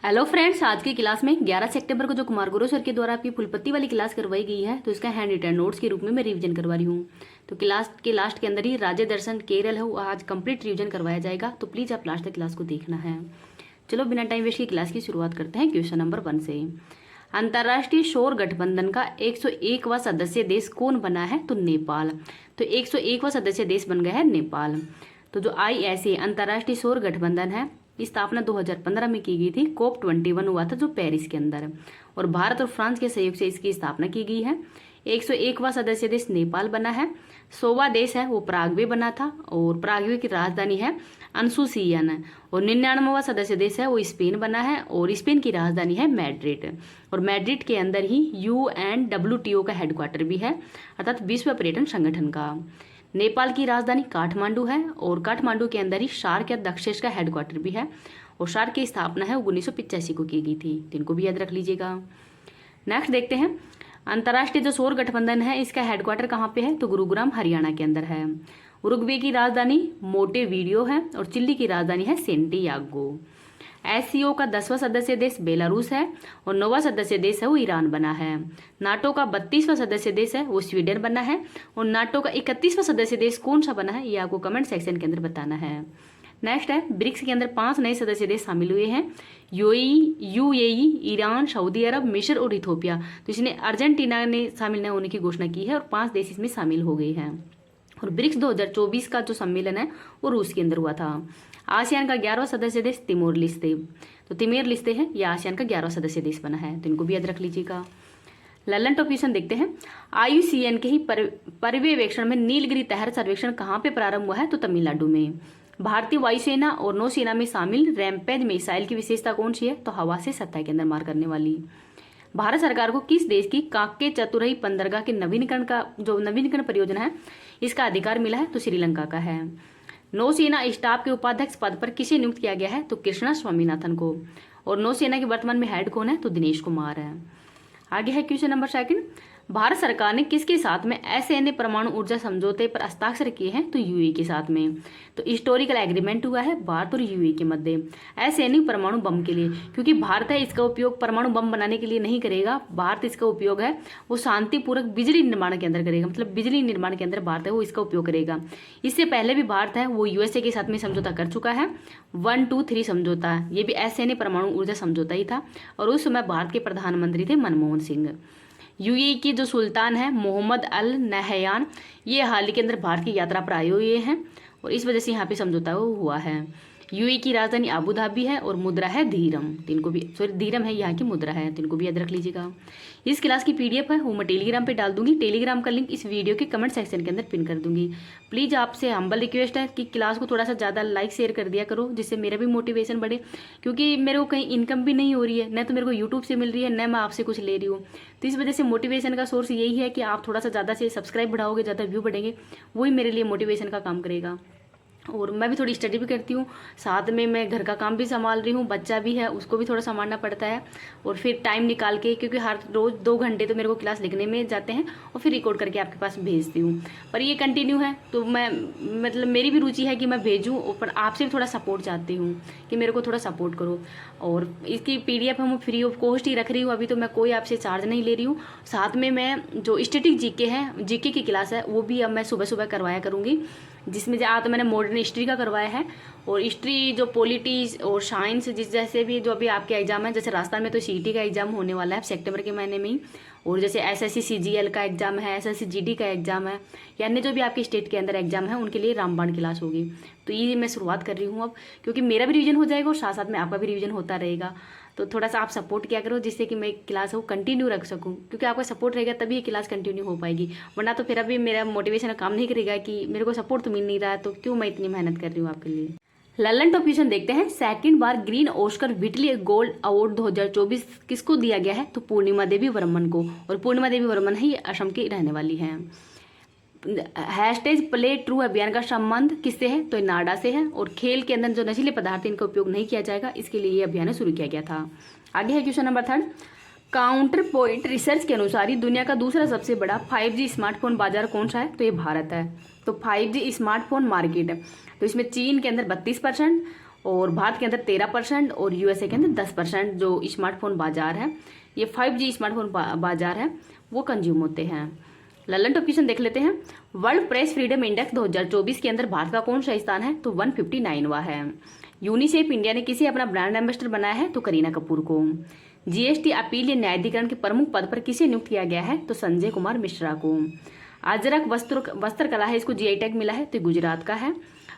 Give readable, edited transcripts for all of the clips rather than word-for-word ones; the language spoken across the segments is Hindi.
हेलो फ्रेंड्स, आज की क्लास में 11 सितंबर को जो कुमार गुरु सर के द्वारा आपकी फुलपत्ती वाली क्लास करवाई गई है, तो इसका हैंड रिटन नोट्स के रूप में मैं रिवीजन करवा रही हूँ। तो क्लास के लास्ट के अंदर ही राज्य दर्शन केरल है वो आज कंप्लीट रिवीजन करवाया जाएगा, तो प्लीज़ आप लास्ट तक क्लास को देखना है। चलो बिना टाइम वेस्ट की क्लास की शुरुआत करते हैं क्वेश्चन नंबर 1 से। अंतर्राष्ट्रीय सौर गठबंधन का 101वां सदस्य देश कौन बना है? तो नेपाल। तो 101वां सदस्य देश बन गया है नेपाल। तो जो ISA अंतर्राष्ट्रीय सौर गठबंधन है, की स्थापना 2015 में की गई थी। COP21 हुआ था जो पेरिस के अंदर, और भारत और फ्रांस के सहयोग से इसकी स्थापना की गई है। 101वां सदस्य देश नेपाल बना है। 100वां देश है वो पराग्वे बना था, और पराग्वे की राजधानी है अनसुसियन। और 99वां सदस्य देश है वो स्पेन बना है, और स्पेन की राजधानी है मैड्रिड। और मैड्रिड के अंदर ही UNWTO का हेडक्वार्टर भी है, अर्थात विश्व पर्यटन संगठन का। नेपाल की राजधानी काठमांडू है, और काठमांडू के अंदर ही सार्क या दक्षेश का हेडक्वार्टर भी है, और सार्क की स्थापना है 1985 को की गई थी। तो इनको भी याद रख लीजिएगा। नेक्स्ट देखते हैं, अंतर्राष्ट्रीय जो सौर गठबंधन है इसका हेडक्वार्टर कहाँ पे है? तो गुरुग्राम हरियाणा के अंदर है। उरुग्वे की राजधानी मोंटेवीडियो है, और चिली की राजधानी है सेंटियागो। SCO का 10वां सदस्य देश बेलारूस है, और 9वां सदस्य देश है वो ईरान बना है। नाटो का 32वां सदस्य देश है वो स्वीडन बना है, और नाटो का 31वां सदस्य देश कौन सा बना है ये आपको कमेंट सेक्शन के अंदर बताना है। नेक्स्ट है, ब्रिक्स के अंदर 5 नए सदस्य देश शामिल हुए हैं। UAE, ईरान, सऊदी अरब, मिस्र और इथोपिया। तो इसने अर्जेंटीना ने शामिल न होने की घोषणा की है, और 5 देश इसमें शामिल हो गए हैं। और ब्रिक्स 2024 का जो सम्मेलन है वो रूस के अंदर हुआ था। आसियान का 11वां सदस्य देश तिमोर लिस्ते। तो तिमोर लिस्ते है, यह आसियान का 11वां सदस्य देश बना है, तो इनको भी याद रख लीजिएगा। ललन टॉपिशन देखते हैं, IUCN के ही पर्यवेक्षण में नीलगिरी तहर सर्वेक्षण कहाँ पे प्रारंभ हुआ है? तो तमिलनाडु में। भारतीय वायुसेना और नौसेना में शामिल रैमपेज मिसाइल की विशेषता कौन सी है? तो हवा से सतह के अंदर मार करने वाली। भारत सरकार को किस देश की काके चतुरई बंदरगाह के नवीनीकरण परियोजना है इसका अधिकार मिला है? तो श्रीलंका का है। नौसेना स्टाफ के उपाध्यक्ष पद पर किसे नियुक्त किया गया है? तो कृष्णा स्वामीनाथन को। और नौसेना के वर्तमान में हेड कौन है? तो दिनेश कुमार है। आगे है क्वेश्चन नंबर 2। भारत सरकार ने किसके साथ में SNA परमाणु ऊर्जा समझौते पर हस्ताक्षर किए हैं? तो UAE के साथ में। तो हिस्टोरिकल एग्रीमेंट हुआ है भारत और UAE के मध्य SNA परमाणु बम के लिए, क्योंकि भारत है इसका उपयोग परमाणु बम बनाने के लिए नहीं करेगा। भारत इसका उपयोग है वो शांतिपूर्वक बिजली निर्माण के अंदर करेगा, मतलब बिजली निर्माण के अंदर भारत है वो इसका उपयोग करेगा। इससे पहले भी भारत है वो USA के साथ में समझौता कर चुका है, 1, 2, 3 समझौता। ये भी SNA परमाणु ऊर्जा समझौता ही था, और उस समय भारत के प्रधानमंत्री थे मनमोहन सिंह। UAE की जो सुल्तान है मोहम्मद अल नहयान, ये हाल ही के अंदर भारत की यात्रा पर आए हुए हैं, और इस वजह से यहाँ पे समझौता हुआ है। UAE की राजधानी अबू धाबी है, और मुद्रा है धीरम। तिनको भी धीरम है यहाँ की मुद्रा है, तिनको भी याद रख लीजिएगा। इस क्लास की PDF है वो मैं टेलीग्राम पे डाल दूंगी। टेलीग्राम का लिंक इस वीडियो के कमेंट सेक्शन के अंदर पिन कर दूंगी। प्लीज़ आपसे हम्बल रिक्वेस्ट है कि क्लास को थोड़ा सा ज़्यादा लाइक शेयर कर दिया करो, जिससे मेरा भी मोटिवेशन बढ़े, क्योंकि मेरे को कहीं इनकम भी नहीं हो रही है, न तो मेरे को यूट्यूब से मिल रही है, न मैं आपसे कुछ ले रही हूँ। तो इस वजह से मोटिवेशन का सोर्स यही है कि आप थोड़ा सा ज़्यादा से सब्सक्राइब बढ़ाओगे, ज़्यादा व्यू बढ़ेंगे, वही मेरे लिए मोटिवेशन का काम करेगा। और मैं भी थोड़ी स्टडी भी करती हूँ, साथ में मैं घर का काम भी संभाल रही हूँ, बच्चा भी है उसको भी थोड़ा संभालना पड़ता है, और फिर टाइम निकाल के, क्योंकि हर रोज़ 2 घंटे तो मेरे को क्लास लिखने में जाते हैं, और फिर रिकॉर्ड करके आपके पास भेजती हूँ। पर ये कंटिन्यू है, तो मैं मतलब मेरी भी रुचि है कि मैं भेजूँ, पर आपसे भी थोड़ा सपोर्ट चाहती हूँ कि मेरे को थोड़ा सपोर्ट करो। और इसकी PDF हम फ्री ऑफ कॉस्ट ही रख रही हूँ, अभी तो मैं कोई आपसे चार्ज नहीं ले रही हूँ। साथ में मैं जो स्टैटिक GK है, GK की क्लास है वो भी अब मैं सुबह सुबह करवाया करूँगी, जिसमें तो मैंने मॉडर्न हिस्ट्री का करवाया है, और हिस्ट्री जो पॉलिटिक्स और साइंस जिस जैसे भी जो अभी आपके एग्जाम है, जैसे राजस्थान में तो CET का एग्जाम होने वाला है सितंबर के महीने में ही, और जैसे SSC CGL का एग्जाम है, SSC GD का एग्जाम है, यानी जो भी आपके स्टेट के अंदर एग्जाम है उनके लिए रामबाण क्लास होगी। तो ये मैं शुरुआत कर रही हूँ अब, क्योंकि मेरा भी रिवीजन हो जाएगा और साथ साथ में आपका भी रिवीजन होता रहेगा। तो थोड़ा सा आप सपोर्ट किया करो, जिससे कि मैं क्लास वो कंटिन्यू रख सकूं, क्योंकि आपका सपोर्ट रहेगा तभी ये क्लास कंटिन्यू हो पाएगी, वरना तो फिर अभी मेरा मोटिवेशन काम नहीं करेगा कि मेरे को सपोर्ट तो मिल नहीं रहा है, तो क्यों मैं इतनी मेहनत कर रही हूँ आपके लिए। ललन टॉपिशन देखते हैं, 2nd बार green Oscar Whitley gold award 2024 किसको दिया गया है? तो पूर्णिमा देवी वर्मन को। और पूर्णिमा देवी वर्मन है ये असम की रहने वाली हैं। #प्ले ट्रू अभियान का संबंध किससे है? तो नाडा से है, और खेल के अंदर जो नशीले पदार्थ इनका उपयोग नहीं किया जाएगा, इसके लिए ये अभियान शुरू किया गया था। आगे है question number 3। Counter point research के अनुसार ही दुनिया का दूसरा सबसे बड़ा 5G स्मार्टफोन बाजार कौन सा है? तो ये भारत है। तो 5G स्मार्टफोन मार्केट है, तो इसमें चीन के अंदर 32%, और भारत के अंदर 13% और यूएसए के अंदर 10% जो स्मार्टफोन बाजार है, ये 5G स्मार्टफोन बाजार है, वो कंज्यूम होते हैं। ललन टॉप क्वेश्चन देख लेते हैं। वर्ल्ड प्रेस फ्रीडम इंडेक्स 2024 के अंदर भारत का कौन सा स्थान है? तो 159वां है। यूनिसेफ इंडिया ने किसे अपना ब्रांड एम्बेसडर बनाया है? तो करीना कपूर को। जीएसटी अपील या न्यायाधिकरण के प्रमुख पद पर किसे नियुक्त किया गया है? तो संजय कुमार मिश्रा को। अजरक वस्त्र कला है, इसको जीआई टैग मिला है, तो गुजरात का है।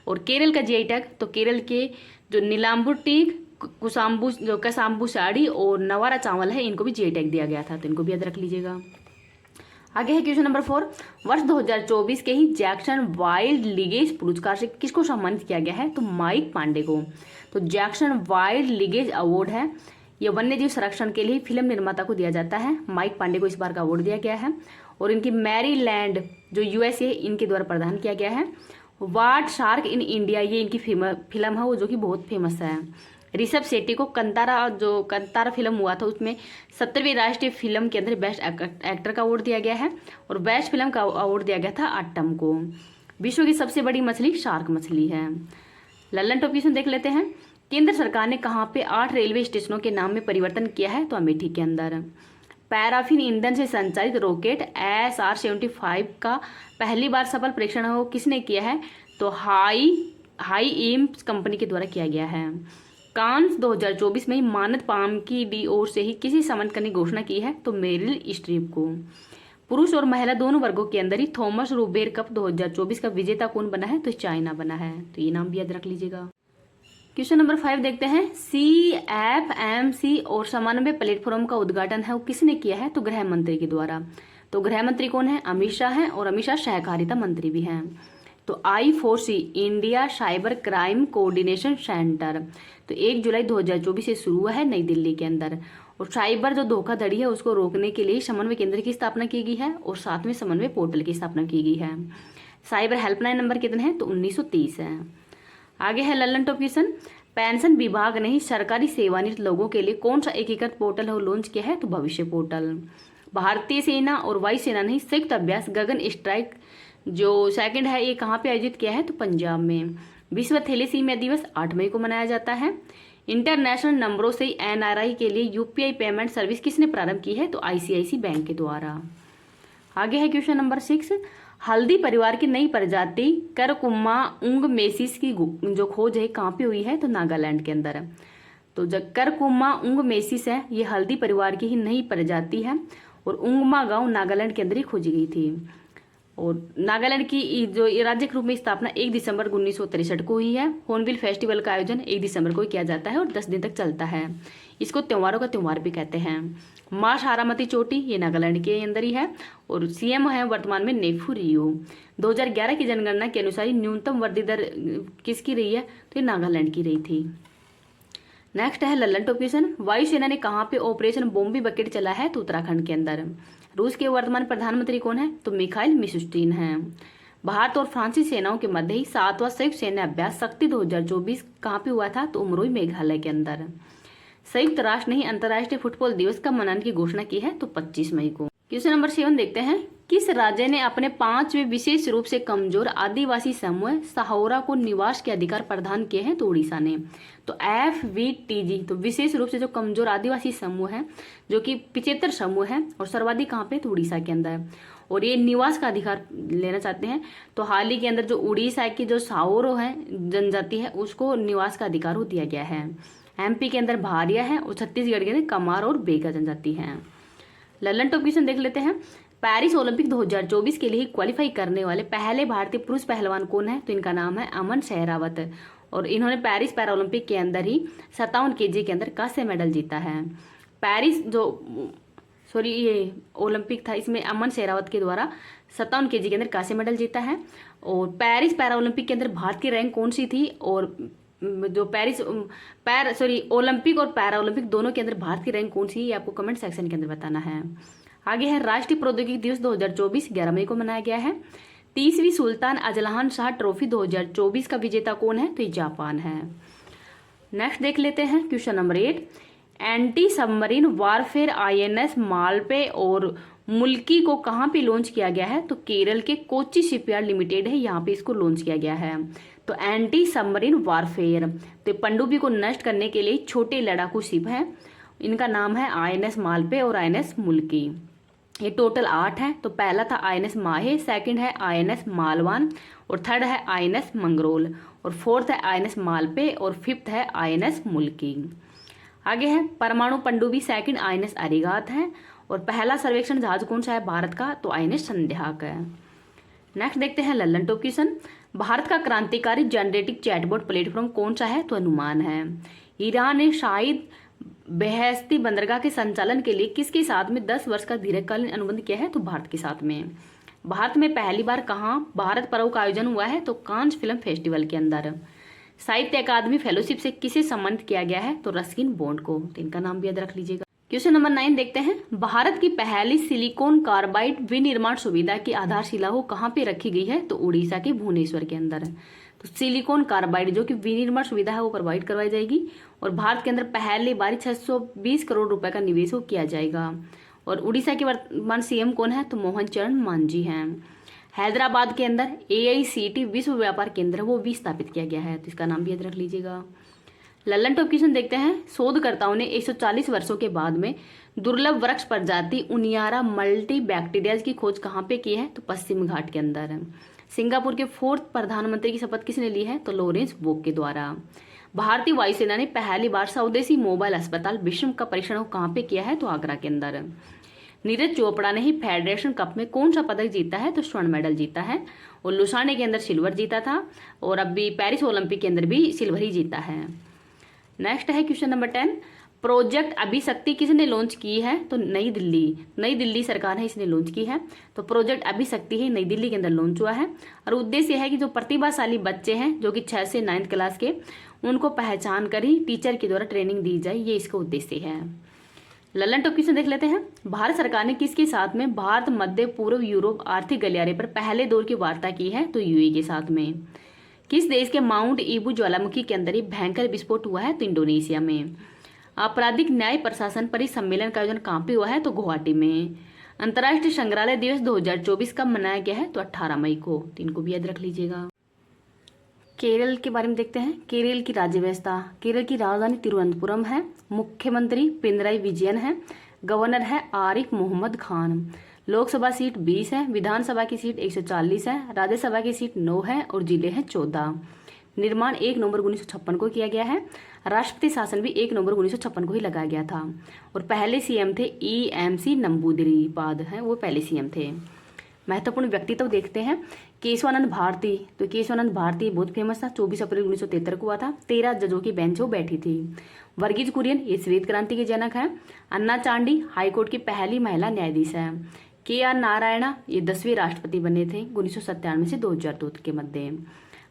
और केरल का जीआई टैग, तो केरल के जो नीलाम्बुटीक, कसाम्बू साड़ी और नवारा चावल है, इनको भी जीआई टैग दिया गया था, तो इनको भी याद रख लीजिएगा। आगे है क्वेश्चन नंबर 4। वर्ष 2024 के ही जैक्सन वाइल्ड लिगेज पुरस्कार से किसको सम्मानित किया गया है? तो माइक पांडे को। तो जैक्सन वाइल्ड लिगेज अवार्ड है, यह वन्यजीव संरक्षण के लिए फिल्म निर्माता को दिया जाता है। माइक पांडे को इस बार का अवार्ड दिया गया है। और इनकी मैरीलैंड जो यूएसए, इनके द्वारा प्रदान किया गया है। वाट शार्क इन इंडिया, ये इनकी फिल्म है, वो जो कि बहुत फेमस है। ऋषभ शेट्टी को कंतारा फिल्म हुआ था, उसमें 70वीं राष्ट्रीय फिल्म के अंदर बेस्ट एक्टर का अवार्ड दिया गया है। और बेस्ट फिल्म का अवार्ड दिया गया था आटम को। विश्व की सबसे बड़ी मछली शार्क मछली है। लल्लन टॉप क्वेश्चन देख लेते हैं। केंद्र सरकार ने कहाँ पे 8 रेलवे स्टेशनों के नाम में परिवर्तन किया है? तो अमेठी के अंदर। पैराफिन ईंधन से संचालित रॉकेट SR-75 का पहली बार सफल परीक्षण हो किसने किया है? तो हाई एम्स कंपनी के द्वारा किया गया है। कांस 2024 में मानद पाम की डी ओर से ही किसी सम्मानित करने की घोषणा की है? तो मेरिल स्ट्रीप को। पुरुष और महिला दोनों वर्गों के अंदर ही थॉमस रूबेर कप 2024 का विजेता कौन बना है? तो चाइना बना है, तो ये नाम भी याद रख लीजिएगा। क्वेश्चन नंबर 5 देखते हैं। CFMC और समन्वय प्लेटफॉर्म का उद्घाटन है वो किसने किया है? तो गृह मंत्री के द्वारा। तो गृह मंत्री कौन है? अमित शाह है, और अमित शाह सहकारिता मंत्री भी हैं। तो I4C India cyber crime coordination centre, तो 1 जुलाई 2024 से शुरू हुआ है नई दिल्ली के अंदर। और साइबर जो धोखाधड़ी है उसको रोकने के लिए समन्वय केंद्र की स्थापना की गई है, और साथ में समन्वय पोर्टल की स्थापना की गई है। साइबर हेल्पलाइन नंबर कितने हैं? तो 1930 है। आगे है लल्लन टॉप क्वेश्चन। पेंशन विभाग ने ही सरकारी सेवानिवृत्त लोगों के लिए कौन सा एकीकृत पोर्टल है वो लॉन्च किया है? तो भविष्य पोर्टल। भारतीय सेना और वायुसेना ने संयुक्त अभ्यास गगन स्ट्राइक जो सेकंड है, ये कहाँ पे आयोजित किया है? तो पंजाब में। विश्व थैलेसीमिया दिवस 8 मई को मनाया जाता है। इंटरनेशनल नंबरों से NRI के लिए UPI पेमेंट सर्विस किसने प्रारंभ की है? तो ICICI बैंक के द्वारा। आगे है क्वेश्चन नंबर 6। हल्दी परिवार की नई प्रजाति करकुम्मा उंगमेसिस की जो खोज है कहाँ पे हुई है? तो नागालैंड के अंदर। तो जो करकुम्मा उंगमेसिस है, ये हल्दी परिवार की ही नई प्रजाति है, और उंगमा गांव नागालैंड के अंदर ही खोजी गई थी। और नागालैंड की जो राज्य के रूप में स्थापना 1 दिसंबर 1963 को हुई है। हॉर्नबिल फेस्टिवल का आयोजन 1 दिसंबर को किया जाता है और 10 दिन तक चलता है। इसको त्योहारों का त्योहार भी कहते हैं। माँ सारामती चोटी, ये नागालैंड के अंदर ही है, और CM है वर्तमान में नेफू रियो। 2011 की जनगणना के अनुसार न्यूनतम वृद्धि दर किसकी रही है? तो ये नागालैंड की रही थी। नेक्स्ट है लल्लन टॉप क्वेश्चन। वायुसेना ने कहाँ पे ऑपरेशन बॉम्बी बकेट चला है? तो उत्तराखंड के अंदर। रूस के वर्तमान प्रधानमंत्री कौन है? तो मिखाइल मिशुस्टीन हैं। भारत और फ्रांसीसी सेनाओं के मध्य ही 7वां संयुक्त सैन्य अभ्यास शक्ति 2024 कहाँ पे हुआ था? तो उमरोई मेघालय के अंदर। संयुक्त राष्ट्र ने ही अंतर्राष्ट्रीय फुटबॉल दिवस का मनाने की घोषणा की है, तो 25 मई को। क्वेश्चन नंबर 7 देखते हैं। किस राज्य ने अपने 5वें विशेष रूप से कमजोर आदिवासी समूह सहारा को निवास के अधिकार प्रदान किए हैं? तो उड़ीसा ने। तो FVTG, तो विशेष रूप से जो कमजोर आदिवासी समूह है, जो कि 75 समूह है, और सर्वाधिक कहाँ पे? तो उड़ीसा के अंदर। और ये निवास का अधिकार लेना चाहते हैं, तो हाल ही के अंदर जो उड़ीसा की जो साओरो है जनजाति है, उसको निवास का अधिकार दिया गया है। MP के अंदर भारिया है, और छत्तीसगढ़ के अंदर कमार और बेगा जनजाति है। लल्लन टॉप क्वेश्चन देख लेते हैं। पेरिस ओलंपिक 2024 के लिए क्वालिफाई करने वाले पहले भारतीय पुरुष पहलवान कौन है? तो इनका नाम है अमन सहरावत, और इन्होंने पेरिस पैरा ओलंपिक के अंदर ही 57 kg के अंदर कांस्य मेडल जीता है। पेरिस ये ओलंपिक था, इसमें अमन सहरावत के द्वारा 57 kg के अंदर कांस्य मेडल जीता है। और पेरिस पैरा ओलंपिक के अंदर भारत की रैंक कौन सी थी? और जो ओलंपिक और पैरा ओलंपिक दोनों के अंदर भारत की रैंक कौन सी है, ये आपको कमेंट सेक्शन के अंदर बताना है। आगे है राष्ट्रीय प्रौद्योगिकी दिवस 2024 11 मई को मनाया गया है। 30वीं सुल्तान अजलान शाह ट्रॉफी 2024 का विजेता कौन है? तो ये जापान है। नेक्स्ट देख लेते हैं question number 8। Anti submarine warfare INS Malpe और मुल्की को कहाँ पे लॉन्च किया गया है? तो केरल के कोच्चि शिपयार्ड लिमिटेड है, यहाँ पे इसको लॉन्च किया गया है। तो एंटी सबमरीन वारफेयर। तो पनडुब्बी को नष्ट करने के लिए छोटे लड़ाकू शिप हैं, इनका नाम है INS मालपे और INS मुल्की। ये टोटल 8 हैं। तो पहला था INS माहे, सेकंड है INS मालवान, और थर्ड है INS मंगरोल, और फोर्थ है INS मालपे, और फिफ्थ है INS मुल्की। आगे है परमाणु पनडुब्बी सेकंड INS अरिगात है, और पहला सर्वेक्षण जहाज कौन सा है भारत का, तो INS संध्याक है। नेक्स्ट देखते हैं लल्लन टॉप क्वेश्चन। भारत का क्रांतिकारी जनरेटिव चैटबॉट प्लेटफॉर्म कौन सा है, तो अनुमान है। ईरान ने शाहिद बेहेस्ती बंदरगाह के संचालन के लिए किसके साथ में 10 वर्ष का दीर्घकालीन अनुबंध किया है, तो भारत के साथ में। भारत में पहली बार कहाँ भारत पर्व का आयोजन हुआ है, तो कांस फिल्म फेस्टिवल के अंदर। साहित्य अकादमी फेलोशिप से किसे सम्मानित किया गया है, तो रस्किन बॉन्ड को। तो इनका नाम भी याद रख लीजिएगा। क्वेश्चन नंबर 9 देखते हैं। भारत की पहली सिलिकॉन कार्बाइड विनिर्माण सुविधा की आधारशिला हो कहाँ पे रखी गई है, तो उड़ीसा के भुवनेश्वर के अंदर। तो सिलिकॉन कार्बाइड जो कि विनिर्माण सुविधा है वो प्रोवाइड करवाई जाएगी, और भारत के अंदर पहली बार 620 करोड़ रुपए का निवेश हो किया जाएगा। और उड़ीसा के वर्तमान CM कौन है, तो मोहन चरण मांझी हैं। हैदराबाद के अंदर AICT विश्व व्यापार केंद्र वो भी स्थापित किया गया है, तो इसका नाम भी याद रख लीजिएगा। लल्लन टॉप क्वेश्चन देखते हैं। शोधकर्ताओं ने 140 वर्षों के बाद में दुर्लभ वृक्ष प्रजाति उनियारा मल्टी बैक्टीरियाज की खोज कहाँ पे की है, तो पश्चिम घाट के अंदर। सिंगापुर के 4th प्रधानमंत्री की शपथ किसने ली है, तो लॉरेंस वोग के द्वारा। भारतीय वायुसेना ने पहली बार स्वदेशी मोबाइल अस्पताल विश्व का परीक्षण कहाँ पे किया है, तो आगरा के अंदर। नीरज चोपड़ा ने ही फेडरेशन कप में कौन सा पदक जीता है, तो स्वर्ण मेडल जीता है, और लुसाने के अंदर सिल्वर जीता था, और अभी पेरिस ओलंपिक के अंदर भी सिल्वर ही जीता है। नेक्स्ट है क्वेश्चन नंबर 10। प्रोजेक्ट अभिशक्ति किसने लॉन्च की है, तो नई दिल्ली सरकार है इसने लॉन्च की है। तो प्रोजेक्ट अभिशक्ति ही नई दिल्ली के अंदर लॉन्च हुआ है, और उद्देश्य है कि जो प्रतिभाशाली बच्चे हैं जो कि 6 से 9th क्लास के, उनको पहचान कर ही टीचर के द्वारा ट्रेनिंग दी जाए, ये इसका उद्देश्य है। लल्लन टॉप क्वेश्चन देख लेते हैं। भारत सरकार ने किसके साथ में भारत मध्य पूर्व यूरोप आर्थिक गलियारे पर पहले दौर की वार्ता की है, तो UAE के साथ में। किस देश के माउंट ईबू ज्वालामुखी के अंदर ही भयंकर विस्फोट हुआ है, तो इंडोनेशिया में। आपराधिक न्याय प्रशासन पर सम्मेलन का आयोजन कहाँ पे हुआ है, तो गुवाहाटी में। अंतर्राष्ट्रीय संग्रहालय दिवस 2024 कब मनाया गया है, तो 18 मई को। तो इनको भी याद रख लीजिएगा। केरल के बारे में देखते हैं। केरल की राज्य व्यवस्था। केरल की राजधानी तिरुवनंतपुरम है। मुख्यमंत्री पिनराई विजयन है। गवर्नर है आरिफ मोहम्मद खान। लोकसभा सीट 20 है। विधानसभा की सीट 140 है। राज्यसभा की सीट 9 है, और जिले हैं 14। निर्माण 1 नवंबर 1956 को किया गया है। राष्ट्रपति शासन भी 1 नवंबर 1956 को ही लगाया गया था, और पहले CM थे EMC नंबूदिरीपाद हैं, वो पहले CM थे। महत्वपूर्ण व्यक्तित्व देखते हैं। केशवानंद भारती। तो केशवानंद भारती बहुत फेमस था, 24 अप्रैल 1973 को हुआ था। 13 जजों की बेंच वो बैठी थी। वर्गीज कुरियन ये श्वेत क्रांति के जनक हैं। अन्ना चांडी हाईकोर्ट की पहली महिला न्यायाधीश है। KR नारायणा ये 10वें राष्ट्रपति बने थे 1997 से 2002 के मध्य।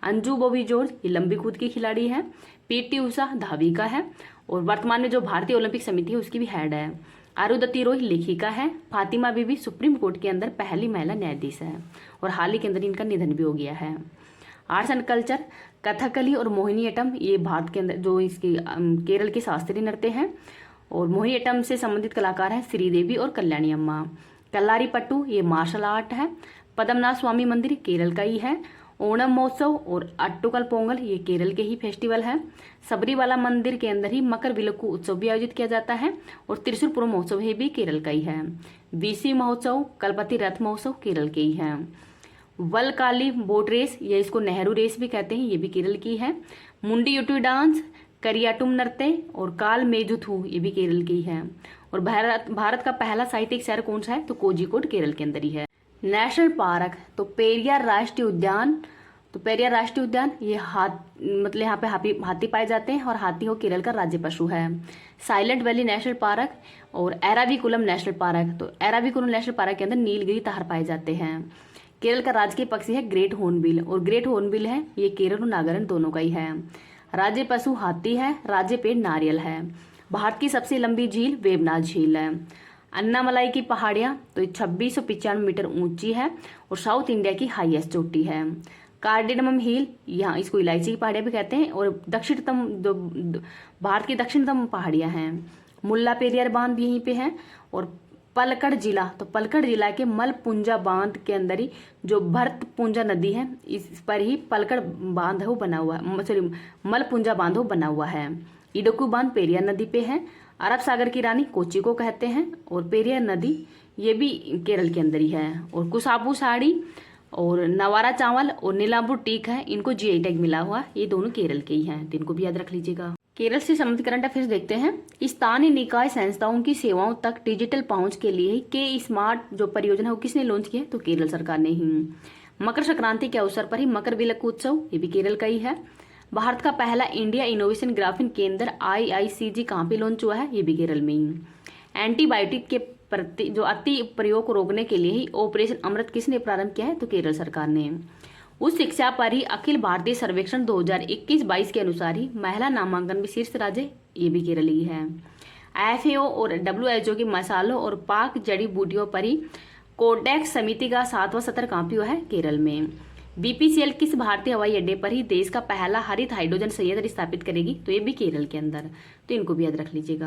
अंजू बॉबी जॉर्ज ये लंबी कूद की खिलाड़ी है। PT उषा धाविका है, और वर्तमान में जो भारतीय ओलंपिक समिति है उसकी भी हेड है। अरुंधति रॉय लेखिका है। फातिमा बीबी सुप्रीम कोर्ट के अंदर पहली महिला न्यायाधीश है, और हाल ही के अंदर इनका निधन भी हो गया है। Arts and culture. कथकली और मोहिनीअट्टम ये भारत के अंदर जो इसकी केरल के शास्त्रीय नृत्य हैं, और मोहिनीअट्टम से संबंधित कलाकार हैं श्रीदेवी और कल्याणी अम्मा। कल्लारी पट्टू ये मार्शल आर्ट है। पद्मनाभ स्वामी मंदिर केरल का ही है। ओणम महोत्सव और अट्टुकल पोंगल ये केरल के ही फेस्टिवल है। सबरीवाला मंदिर के अंदर ही मकर विलक्कू उत्सव भी आयोजित किया जाता है, और त्रिशूलपुरम महोत्सव ये भी केरल का ही है। बीसी महोत्सव कलपति रथ महोत्सव केरल के ही है। वलकाली बोट रेस ये इसको नेहरू रेस भी कहते हैं, ये भी केरल की है। मुंडी युट्टू डांस, करियाटुम नृत्य और काल मेजुथू ये भी केरल की है। और भारत का पहला साहित्यिक शहर कौन सा है, तो कोझिकोड केरल के अंदर ही है। National park. तो पेरियार राष्ट्रीय उद्यान। तो पेरियार राष्ट्रीय उद्यान ये मतलब यहाँ पे हाथी पाए जाते हैं, और हाथी हो केरल का राज्य पशु है। साइलेंट वैली नेशनल पार्क और एराविकुलम नेशनल पार्क। तो एराविकुलम नेशनल पार्क के अंदर नीलगिरी ताहर पाए जाते हैं। केरल का राजकीय पक्षी है ग्रेट हॉर्नबिल, और ग्रेट हॉर्नबिल है ये केरल और नागालैंड दोनों का ही है। राज्य पशु हाथी है। राज्य पेड़ नारियल है। भारत की सबसे लंबी झील वेबनाथ झील है। अन्नामलाई की पहाड़ियाँ तो 2695 मीटर ऊंची है, और साउथ इंडिया की हाईएस्ट चोटी है। कार्डिनम हिल यहाँ इसको इलायची की पहाड़ियाँ भी कहते हैं, और दक्षिणतम जो भारत की दक्षिणतम पहाड़ियाँ हैं। मुल्ला पेरियार बांध भी यहीं पे है, और पलक्कड़ जिला, तो पलक्कड़ जिला के मलपुंजा बांध के अंदर ही जो भरतपुंजा नदी है इस पर ही पलक्कड़ बांध है वो बना हुआ है, सॉरी मलपुंजा बांध वो बना हुआ है। इडुक्की बांध पेरियार नदी पे है। अरब सागर की रानी कोच्चि को कहते हैं, और पेरियार नदी ये भी केरल के अंदर ही है। और कुसाबू साड़ी और नवारा चावल और नीलांबू टीक है, इनको जीआई टैग मिला हुआ, ये दोनों केरल के ही हैं, तो इनको भी याद रख लीजिएगा। केरल से संबंधित करंट अफेयर्स देखते हैं। स्थानीय निकाय संस्थाओं की सेवाओं तक डिजिटल पहुंच के लिए के स्मार्ट जो परियोजना है वो किसने लॉन्च की है, तो केरल सरकार ने ही। मकर संक्रांति के अवसर पर ही मकर विलक उत्सव, ये भी केरल का ही है। भारत का पहला इंडिया इनोवेशन ग्राफीन केंद्र IICG कहाँ पे लॉन्च हुआ है, ये भी केरल में ही। एंटीबायोटिक के प्रति जो अति प्रयोग को रोकने के लिए ही ऑपरेशन अमृत किसने प्रारंभ किया है, तो केरल सरकार ने। उच्च शिक्षा पर ही अखिल भारतीय सर्वेक्षण 2021-22 के अनुसार ही महिला नामांकन में शीर्ष राज्य, ये भी केरल ही है। FAO और WHO के मसालों और पाक जड़ी बूटियों पर ही कोडेक्स समिति का 7वां सत्र कहाँ पे हुआ है, केरल में। BPCL किस भारतीय हवाई अड्डे पर ही देश का पहला हरित हाइड्रोजन संयंत्र स्थापित करेगी, तो ये भी केरल के अंदर, तो इनको भी याद रख लीजिएगा।